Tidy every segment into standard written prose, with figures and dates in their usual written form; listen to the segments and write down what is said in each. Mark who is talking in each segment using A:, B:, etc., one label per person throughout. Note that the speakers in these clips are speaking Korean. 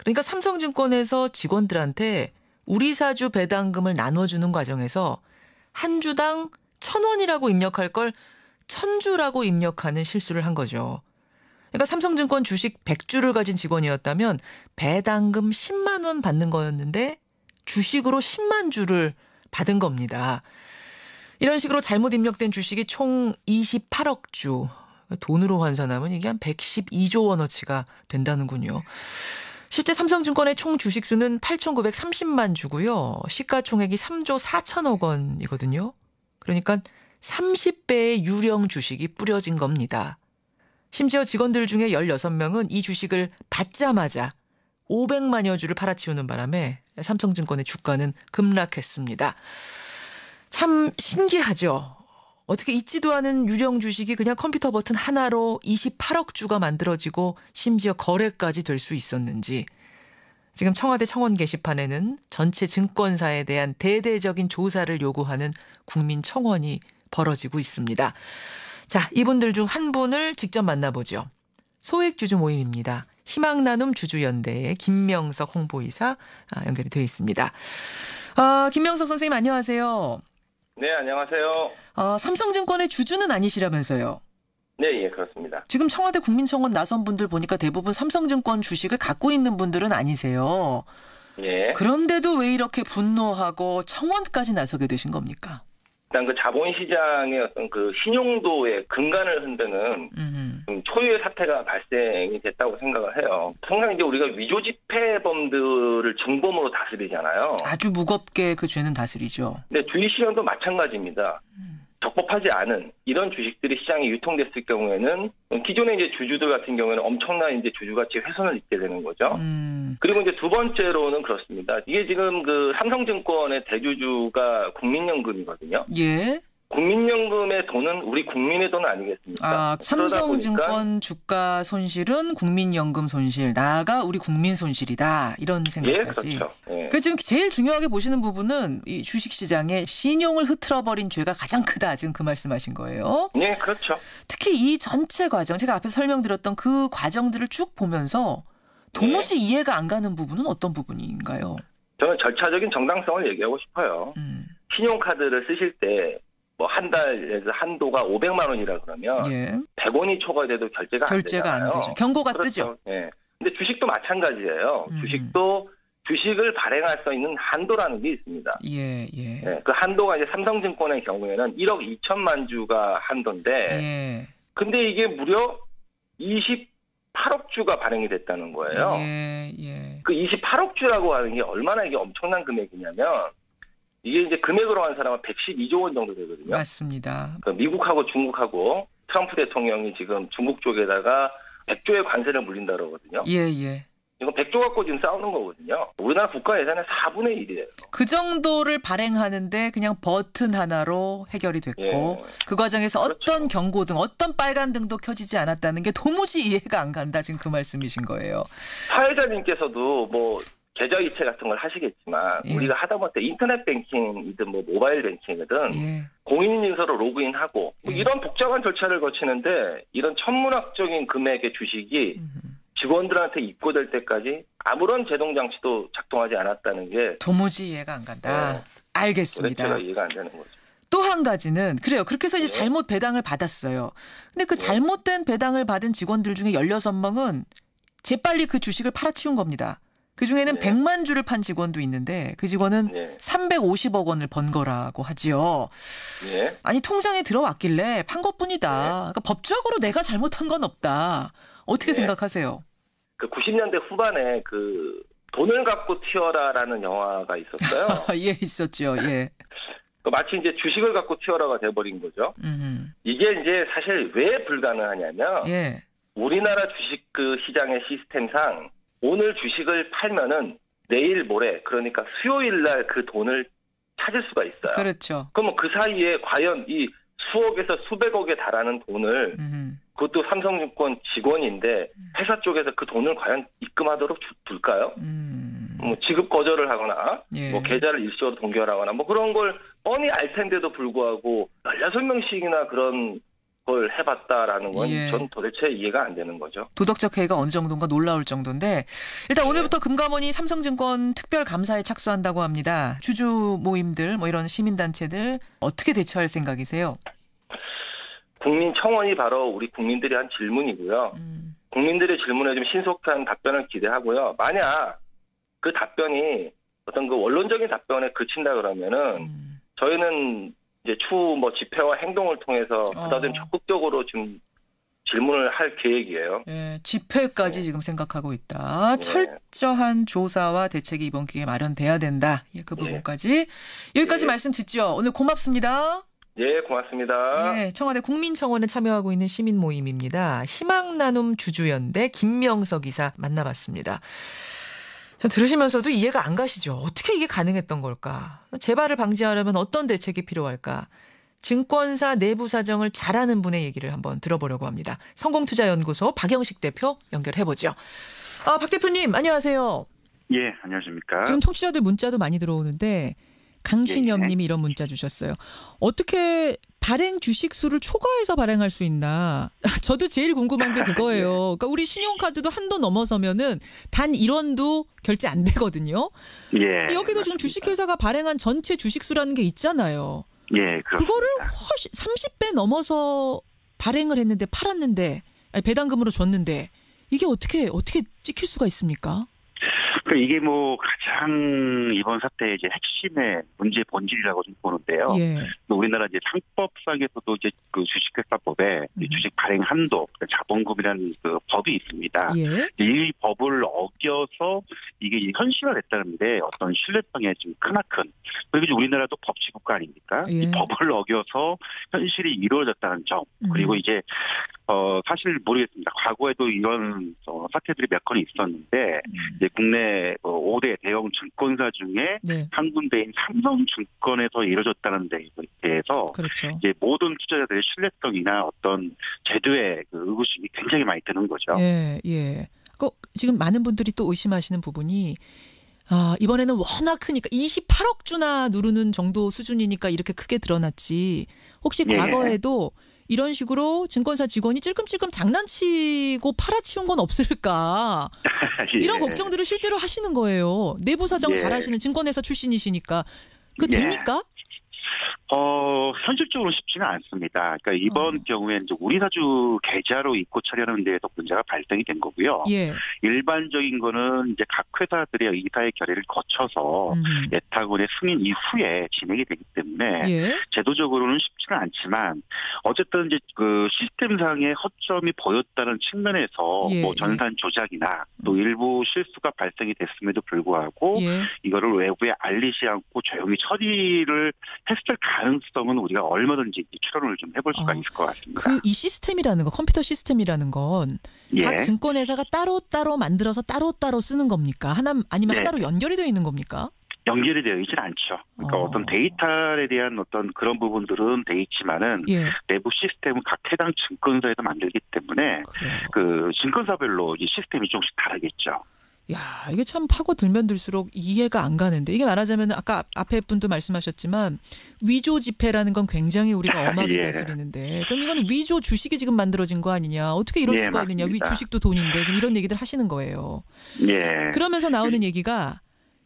A: 그러니까 삼성증권에서 직원들한테 우리사주 배당금을 나눠주는 과정에서 한 주당 1,000원이라고 입력할 걸 1,000주라고 입력하는 실수를 한 거죠. 그러니까 삼성증권 주식 100주를 가진 직원이었다면 배당금 10만 원 받는 거였는데 주식으로 10만 주를 받은 겁니다. 이런 식으로 잘못 입력된 주식이 총 28억 주. 돈으로 환산하면 이게 한 112조 원어치가 된다는군요. 실제 삼성증권의 총 주식수는 8,930만 주고요. 시가총액이 3조 4천억 원이거든요. 그러니까 30배의 유령 주식이 뿌려진 겁니다. 심지어 직원들 중에 16명은 이 주식을 받자마자 500만여 주를 팔아치우는 바람에 삼성증권의 주가는 급락했습니다. 참 신기하죠. 어떻게 있지도 않은 유령 주식이 그냥 컴퓨터 버튼 하나로 28억 주가 만들어지고 심지어 거래까지 될 수 있었는지. 지금 청와대 청원 게시판에는 전체 증권사에 대한 대대적인 조사를 요구하는 국민 청원이 벌어지고 있습니다. 자, 이분들 중 한 분을 직접 만나보죠. 소액주주 모임입니다. 희망나눔 주주연대의 김명석 홍보이사 연결이 되어 있습니다. 김명석 선생님 안녕하세요.
B: 네, 안녕하세요.
A: 삼성증권의 주주는 아니시라면서요?
B: 네, 예, 그렇습니다.
A: 지금 청와대 국민청원 나선 분들 보니까 대부분 삼성증권 주식을 갖고 있는 분들은 아니세요.
B: 예.
A: 그런데도 왜 이렇게 분노하고 청원까지 나서게 되신 겁니까?
B: 일단 그 자본시장의 어떤 그 신용도의 근간을 흔드는 좀 초유의 사태가 발생이 됐다고 생각을 해요. 통상 이제 우리가 위조지폐범들을 중범으로 다스리잖아요.
A: 아주 무겁게 그 죄는 다스리죠.
B: 근데 주식시장도 마찬가지입니다. 적법하지 않은 이런 주식들이 시장에 유통됐을 경우에는 기존의 이제 주주들 같은 경우에는 엄청난 이제 주주 가치 훼손을 입게 되는 거죠. 그리고 이제 두 번째로는 그렇습니다. 이게 지금 그 삼성증권의 대주주가 국민연금이거든요.
A: 예.
B: 국민연금의 돈은 우리 국민의 돈 아니겠습니까?
A: 삼성증권 주가 손실은 국민연금 손실, 나아가 우리 국민 손실이다. 이런 생각까지.
B: 예, 그렇죠. 예.
A: 그 지금 제일 중요하게 보시는 부분은 이 주식시장의 신용을 흐트러버린 죄가 가장 크다. 지금 그 말씀하신 거예요.
B: 네, 그렇죠.
A: 특히 이 전체 과정, 제가 앞에서 설명드렸던 그 과정들을 쭉 보면서 도무지 이해가 안 가는 부분은 어떤 부분인가요?
B: 저는 절차적인 정당성을 얘기하고 싶어요. 신용카드를 쓰실 때 뭐 한 달에서 한도가 500만 원이라 그러면 100원이 초과돼도 결제가 안 되잖아요.
A: 안 되죠. 경고가
B: 그렇죠.
A: 뜨죠.
B: 예. 근데 주식도 마찬가지예요. 주식도 주식을 발행할 수 있는 한도라는 게 있습니다.
A: 예.
B: 그 한도가 이제 삼성증권의 경우에는 1억 2천만 주가 한도인데 근데 이게 무려 28억 주가 발행이 됐다는 거예요. 그 28억 주라고 하는 게 얼마나 이게 엄청난 금액이냐면 이게 이제 금액으로 한 사람은 112조 원 정도 되거든요.
A: 맞습니다.
B: 그 미국하고 중국하고 트럼프 대통령이 지금 중국 쪽에다가 100조의 관세를 물린다 그러거든요.
A: 예.
B: 이건 100조 갖고 지금 싸우는 거거든요. 우리나라 국가 예산의 4분의 1이에요.
A: 그 정도를 발행하는데 그냥 버튼 하나로 해결이 됐고 그 과정에서 어떤 경고등, 어떤 빨간 등도 켜지지 않았다는 게 도무지 이해가 안 간다. 지금 그 말씀이신 거예요.
B: 사회자님께서도 뭐 계좌 이체 같은 걸 하시겠지만 우리가 하다못해 인터넷 뱅킹이든 뭐 모바일 뱅킹이든 공인인증서로 로그인하고 뭐 이런 복잡한 절차를 거치는데 이런 천문학적인 금액의 주식이 직원들한테 입고될 때까지 아무런 제동 장치도 작동하지 않았다는 게
A: 도무지 이해가 안 간다. 알겠습니다.
B: 도대체가 이해가 안 되는 거죠.
A: 또 한 가지는 그래요. 그렇게 해서 이제 잘못 배당을 받았어요. 근데 그 잘못된 배당을 받은 직원들 중에 16명은 재빨리 그 주식을 팔아치운 겁니다. 그중에는 100만 주를 판 직원도 있는데 그 직원은 350억 원을 번 거라고 하지요. 아니 통장에 들어왔길래 판 것뿐이다. 그러니까 법적으로 내가 잘못한 건 없다. 어떻게 생각하세요?
B: 그 90년대 후반에 그 돈을 갖고 튀어라라는 영화가 있었어요.
A: 예, 있었죠. 예.
B: 마치 이제 주식을 갖고 튀어라가 돼버린 거죠. 이게 이제 사실 왜 불가능하냐면 우리나라 주식 그 시장의 시스템상 오늘 주식을 팔면은 내일 모레 그러니까 수요일 날 그 돈을 찾을 수가 있어요.
A: 그렇죠.
B: 그러면 그 사이에 과연 이 수억에서 수백억에 달하는 돈을 그것도 삼성증권 직원인데 회사 쪽에서 그 돈을 과연 입금하도록 둘까요? 뭐 지급 거절을 하거나 뭐 계좌를 일시적으로 동결하거나 뭐 그런 걸 뻔히 알 텐데도 불구하고 16명씩이나 그런 걸 해봤다라는 건
A: 예.
B: 전 도대체 이해가 안 되는 거죠.
A: 도덕적 해이가 어느 정도인가 놀라울 정도인데 일단 오늘부터 금감원이 삼성증권 특별감사에 착수한다고 합니다. 주주 모임들 뭐 이런 시민단체들 어떻게 대처할 생각이세요?
B: 국민청원이 바로 우리 국민들이 한 질문이고요. 국민들의 질문에 좀 신속한 답변을 기대하고요. 만약 그 답변이 어떤 그 원론적인 답변에 그친다 그러면은 저희는 이제 추후 뭐 집회와 행동을 통해서 보다 좀 적극적으로 좀 질문을 할 계획이에요.
A: 예, 집회까지 지금 생각하고 있다. 철저한 조사와 대책이 이번 기회에 마련돼야 된다. 예, 그 부분까지 여기까지 말씀 듣죠. 오늘 고맙습니다.
B: 예, 고맙습니다.
A: 예, 청와대 국민청원에 참여하고 있는 시민 모임입니다. 희망나눔 주주연대 김명석 이사 만나봤습니다. 들으시면서도 이해가 안 가시죠? 어떻게 이게 가능했던 걸까? 재발을 방지하려면 어떤 대책이 필요할까? 증권사 내부 사정을 잘 아는 분의 얘기를 한번 들어보려고 합니다. 성공투자연구소 박영식 대표 연결해보죠. 박 대표님 안녕하세요.
C: 예, 안녕하십니까.
A: 지금 청취자들 문자도 많이 들어오는데 강신엽 님이 이런 문자 주셨어요. 어떻게 발행 주식수를 초과해서 발행할 수 있나? 저도 제일 궁금한 게 그거예요. 그러니까 우리 신용카드도 한도 넘어서면은 단 1원도 결제 안 되거든요.
C: 예.
A: 여기도 지금 주식회사가 발행한 전체 주식수라는 게 있잖아요.
C: 예, 그렇습니다.
A: 그거를 훨씬 30배 넘어서 발행을 했는데 팔았는데 아니, 배당금으로 줬는데 이게 어떻게 찍힐 수가 있습니까?
C: 이게 뭐 가장 이번 사태의 이제 핵심의 문제의 본질이라고 좀 보는데요.
A: 예.
C: 우리나라 이제 상법상에서도 이제 그 주식회사법에 주식 발행 한도, 자본금이라는 그 법이 있습니다.
A: 예.
C: 이 법을 어겨서 이게 현실화됐다는데 어떤 신뢰성에 좀 크나큰 그리고 이제 우리나라도 법치국가 아닙니까?
A: 예.
C: 이 법을 어겨서 현실이 이루어졌다는 점 그리고 이제 사실 모르겠습니다. 과거에도 이런 사태들이 몇 건 있었는데 이제 국내 5대 대형 증권사 중에
A: 네.
C: 한 군데인 삼성증권에서 이루어졌다는 데에 대해서
A: 그렇죠.
C: 이제 모든 투자자들의 신뢰성이나 어떤 제도의 그 의구심이 굉장히 많이 드는 거죠.
A: 예, 예. 지금 많은 분들이 또 의심하시는 부분이 이번에는 워낙 크니까 28억 주나 누르는 정도 수준이니까 이렇게 크게 드러났지. 혹시 과거에도 이런 식으로 증권사 직원이 찔끔찔끔 장난치고 팔아치운 건 없을까?
C: 예.
A: 이런 걱정들을 실제로 하시는 거예요. 내부 사정 잘 하시는 증권회사 출신이시니까. 됩니까?
C: 현실적으로 쉽지는 않습니다. 그러니까 이번 경우에는 이제 우리사주 계좌로 입고 처리하는 데에서 문제가 발생이 된 거고요.
A: 예.
C: 일반적인 거는 이제 각 회사들의 이사의 결의를 거쳐서 예탁원의 승인 이후에 진행이 되기 때문에 제도적으로는 쉽지는 않지만 어쨌든 이제 그 시스템상의 허점이 보였다는 측면에서 뭐 전산 조작이나 또 일부 실수가 발생이 됐음에도 불구하고 이거를 외부에 알리지 않고 조용히 처리를 했을 가능성은 우리가 얼마든지 추론을 좀 해볼 수가 있을 것 같습니다. 이
A: 시스템이라는 거, 컴퓨터 시스템이라는 건 각 증권회사가 따로따로 만들어서 따로따로 쓰는 겁니까? 아니면 하나로 연결이 되어 있는 겁니까?
C: 연결이 되어 있지는 않죠. 그러니까 어떤 데이터에 대한 어떤 그런 부분들은 돼 있지만은 내부 시스템은 각 해당 증권사에서 만들기 때문에 그 증권사별로 이 시스템이 조금씩 다르겠죠.
A: 야, 이게 참 파고들면 들수록 이해가 안 가는데 이게 말하자면 아까 앞에 분도 말씀하셨지만 위조 지폐라는 건 굉장히 우리가 엄하게 다스리는데 그럼 이건 위조 주식이 지금 만들어진 거 아니냐? 어떻게 이럴 수가 있느냐? 주식도 돈인데 지금 이런 얘기들 하시는 거예요. 그러면서 나오는 얘기가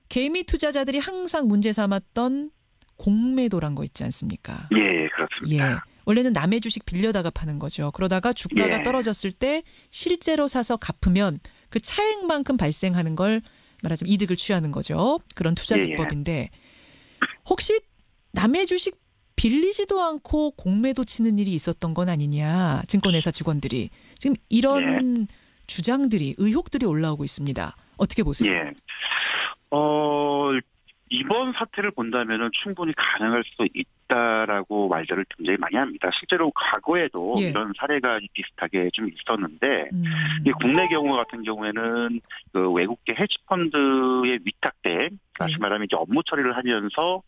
A: 개미 투자자들이 항상 문제 삼았던 공매도란 거 있지 않습니까?
C: 그렇습니다.
A: 원래는 남의 주식 빌려다가 파는 거죠. 그러다가 주가가 떨어졌을 때 실제로 사서 갚으면 그 차액만큼 발생하는 걸 말하자면 이득을 취하는 거죠. 그런 투자 기법인데 혹시 남의 주식 빌리지도 않고 공매도 치는 일이 있었던 건 아니냐. 증권회사 직원들이. 지금 이런 주장들이 의혹들이 올라오고 있습니다. 어떻게 보세요?
C: 이번 사태를 본다면은 충분히 가능할 수 있다라고 말들을 굉장히 많이 합니다. 실제로 과거에도 이런 사례가 비슷하게 좀 있었는데 이 국내 경우 같은 경우에는 그 외국계 헤지펀드의 위탁된 다시 말하면 이제 업무 처리를 하면서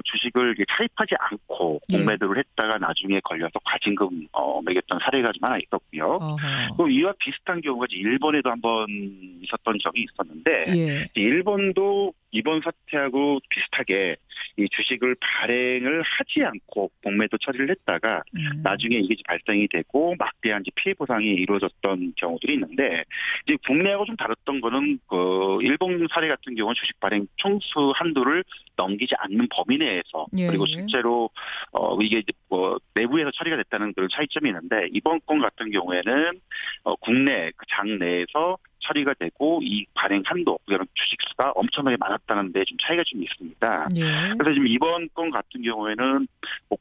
C: 주식을 차입하지 않고 공매도를 했다가 나중에 걸려서 과징금 매겼던 사례가 좀 하나 있었고요. 또 이와 비슷한 경우가 이제 일본에도 한번 있었던 적이 있었는데 일본도 이번 사태하고 비슷하게 이 주식을 발행을 하지 않고 공매도 처리를 했다가 나중에 이게 발생이 되고 막대한 피해 보상이 이루어졌던 경우들이 있는데 이제 국내하고 좀 다뤘던 거는 그 일본 사례 같은 경우는 주식 발행 총수 한도를 넘기지 않는 범위 내에서 그리고 실제로 이게 이제 내부에서 처리가 됐다는 그런 차이점이 있는데 이번 건 같은 경우에는 국내 그 장 내에서 처리가 되고 이 발행 한도, 그런 주식 수가 엄청나게 많았다는 데 좀 차이가 좀 있습니다. 그래서 지금 이번 건 같은 경우에는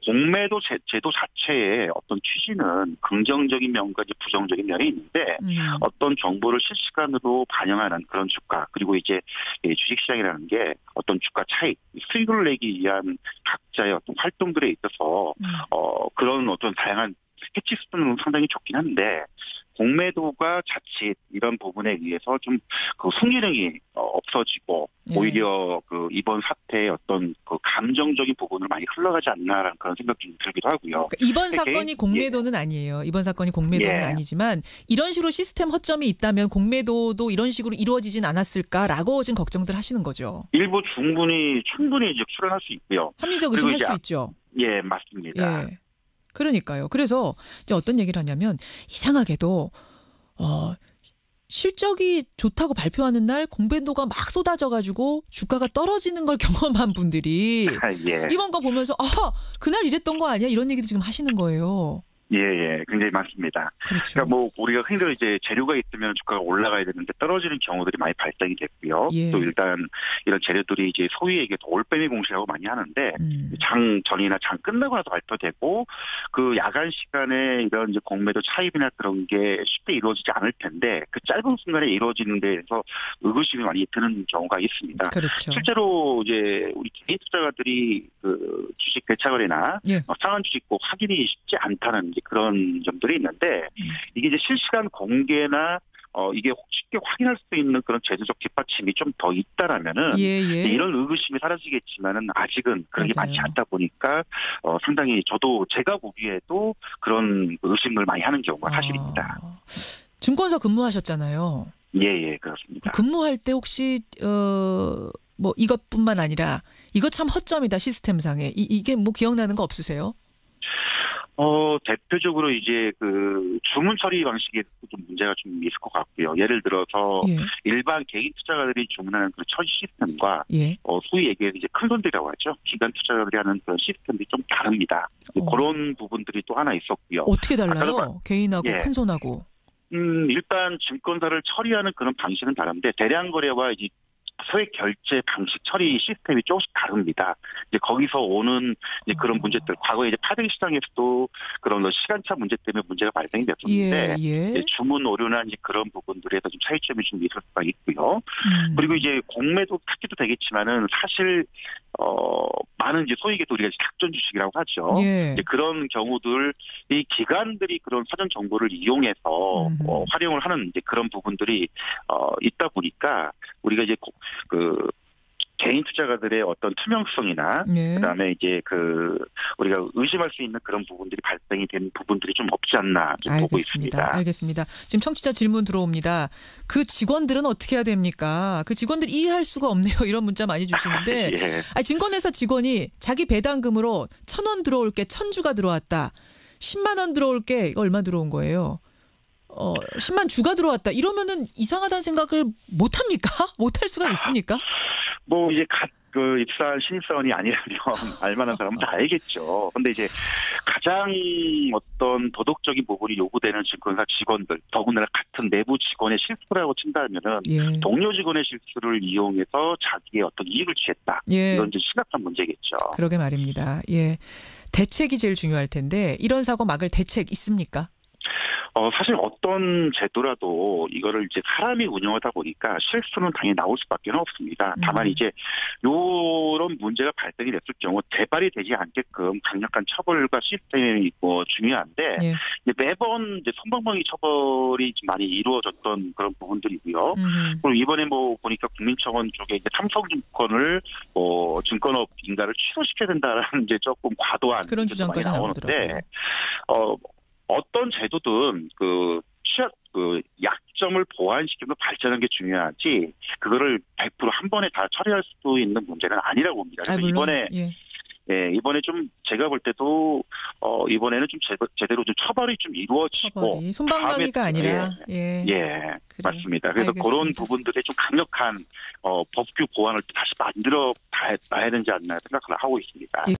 C: 공매도 제도 자체의 어떤 취지는 긍정적인 면과 이제 부정적인 면이 있는데 어떤 정보를 실시간으로 반영하는 그런 주가, 그리고 이제 주식시장이라는 게 어떤 주가 차익, 수익을 내기 위한 각자의 어떤 활동들에 있어서 그런 어떤 다양한 해치 수준은 상당히 좋긴 한데 공매도가 자칫 이런 부분에 의해서 좀 그 순기능이 없어지고 오히려 그 이번 사태의 어떤 그 감정적인 부분을 많이 흘러가지 않나라는 그런 생각이 좀 들기도 하고요.
A: 그러니까 이번 사건이 공매도는 아니에요. 이번 사건이 공매도는 아니지만 이런 식으로 시스템 허점이 있다면 공매도도 이런 식으로 이루어지진 않았을까라고 지금 걱정들 하시는 거죠.
C: 일부 충분히 이제 출연할 수 있고요.
A: 합리적 의심할 수 있죠.
C: 예, 맞습니다.
A: 예. 그러니까요. 그래서 이제 어떤 얘기를 하냐면 이상하게도 실적이 좋다고 발표하는 날 공매도가 막 쏟아져가지고 주가가 떨어지는 걸 경험한 분들이 이번 거 보면서 그날 이랬던 거 아니야? 이런 얘기도 지금 하시는 거예요.
C: 예, 굉장히 많습니다.
A: 그렇죠.
C: 그러니까 우리가 흔히들 이제 재료가 있으면 주가가 올라가야 되는데 떨어지는 경우들이 많이 발생이 됐고요. 또 일단 이런 재료들이 이제 소위 얘기해서 올빼미 공시라고 많이 하는데 장 전이나 장 끝나고 나서 발표되고 그 야간 시간에 이런 이제 공매도 차입이나 그런 게 쉽게 이루어지지 않을 텐데 그 짧은 순간에 이루어지는 데에서 의구심이 많이 드는 경우가 있습니다.
A: 그렇죠.
C: 실제로 이제 우리 개인 투자가들이 그 주식 대차거래나 상한 주식 꼭 확인이 쉽지 않다는 그런 점들이 있는데 이게 이제 실시간 공개나 이게 쉽게 확인할 수 있는 그런 제도적 뒷받침이 좀 더 있다라면은 이런 의구심이 사라지겠지만은 아직은 그런 게 많지 않다 보니까 상당히 제가 보기에도 그런 의심을 많이 하는 경우가 사실입니다.
A: 증권사 근무하셨잖아요.
C: 예, 그렇습니다.
A: 근무할 때 혹시 뭐 이것뿐만 아니라 이거 참 허점이다 시스템상에 이게 뭐 기억나는 거 없으세요?
C: 대표적으로 이제 그 주문 처리 방식에 좀 문제가 좀 있을 것 같고요. 예를 들어서 일반 개인 투자가들이 주문하는 그 처리 시스템과 소위 얘기해서 이제 큰 손들이라고 하죠. 기관 투자가들이 하는 그런 시스템이 좀 다릅니다. 그런 부분들이 또 하나 있었고요.
A: 어떻게 달라요? 개인하고 큰 손하고.
C: 일단 증권사를 처리하는 그런 방식은 다른데 대량 거래와 이제 소액 결제 방식 처리 시스템이 조금씩 다릅니다. 이제 거기서 오는 이제 그런 문제들, 과거에 이제 파생 시장에서도 그런 시간차 문제 때문에 문제가 발생이 됐었는데 이제 주문 오류나 이제 그런 부분들에서 좀 차이점이 좀 있을 수가 있고요. 그리고 이제 공매도 찾기도 되겠지만은 사실 많은 이제 소위 얘기해서 우리가 작전 주식이라고 하죠. 이제 그런 경우들 이 기관들이 그런 사전 정보를 이용해서 활용을 하는 이제 그런 부분들이 있다 보니까 우리가 이제 그 개인 투자가들의 어떤 투명성이나 그다음에 이제 그 우리가 의심할 수 있는 그런 부분들이 발생이 된 부분들이 좀 없지 않나 좀 보고 있습니다.
A: 알겠습니다. 지금 청취자 질문 들어옵니다. 그 직원들은 어떻게 해야 됩니까? 그 직원들 이해할 수가 없네요. 이런 문자 많이 주시는데 증권회사 직원이 자기 배당금으로 1,000원 들어올 게 1,000주가 들어왔다. 10만 원 들어올 게 이거 얼마 들어온 거예요? 10만 주가 들어왔다. 이러면은 이상하다는 생각을 못 합니까? 못 할 수가 있습니까?
C: 뭐 이제 그 입사한 신입사원이 아니라면 알만한 사람은 다 알겠죠. 근데 이제 가장 어떤 도덕적인 부분이 요구되는 증권사 직원들, 더군다나 같은 내부 직원의 실수라고 친다면은 동료 직원의 실수를 이용해서 자기의 어떤 이익을 취했다. 이건 이제 심각한 문제겠죠.
A: 그러게 말입니다. 대책이 제일 중요할 텐데 이런 사고 막을 대책 있습니까?
C: 사실 어떤 제도라도 이거를 이제 사람이 운영하다 보니까 실수는 당연히 나올 수밖에 없습니다. 다만 이제 요런 문제가 발생이 됐을 경우 재발이 되지 않게끔 강력한 처벌과 시스템이 중요한데 이제 매번 이제 솜방망이 처벌이 많이 이루어졌던 그런 부분들이고요. 그리고 이번에 보니까 국민청원 쪽에 이제 삼성증권을 증권업 인가를 취소시켜야 된다라는 이제 조금 과도한
A: 그런 주장까지 나오는데
C: 어떤 제도든 그 약점을 보완시키면서 발전하는 게 중요하지 그거를 100% 한 번에 다 처리할 수 있는 문제는 아니라고 봅니다. 그래서 이번에 좀 제가 볼 때도 이번에는 좀 제대로 좀 처벌이 좀 이루어지고
A: 손방망이가 아니라
C: 맞습니다. 그래서 알겠습니다. 그런 부분들에 좀 강력한 법규 보완을 다시 만들어 봐야 되지 않나 생각을 하고 있습니다.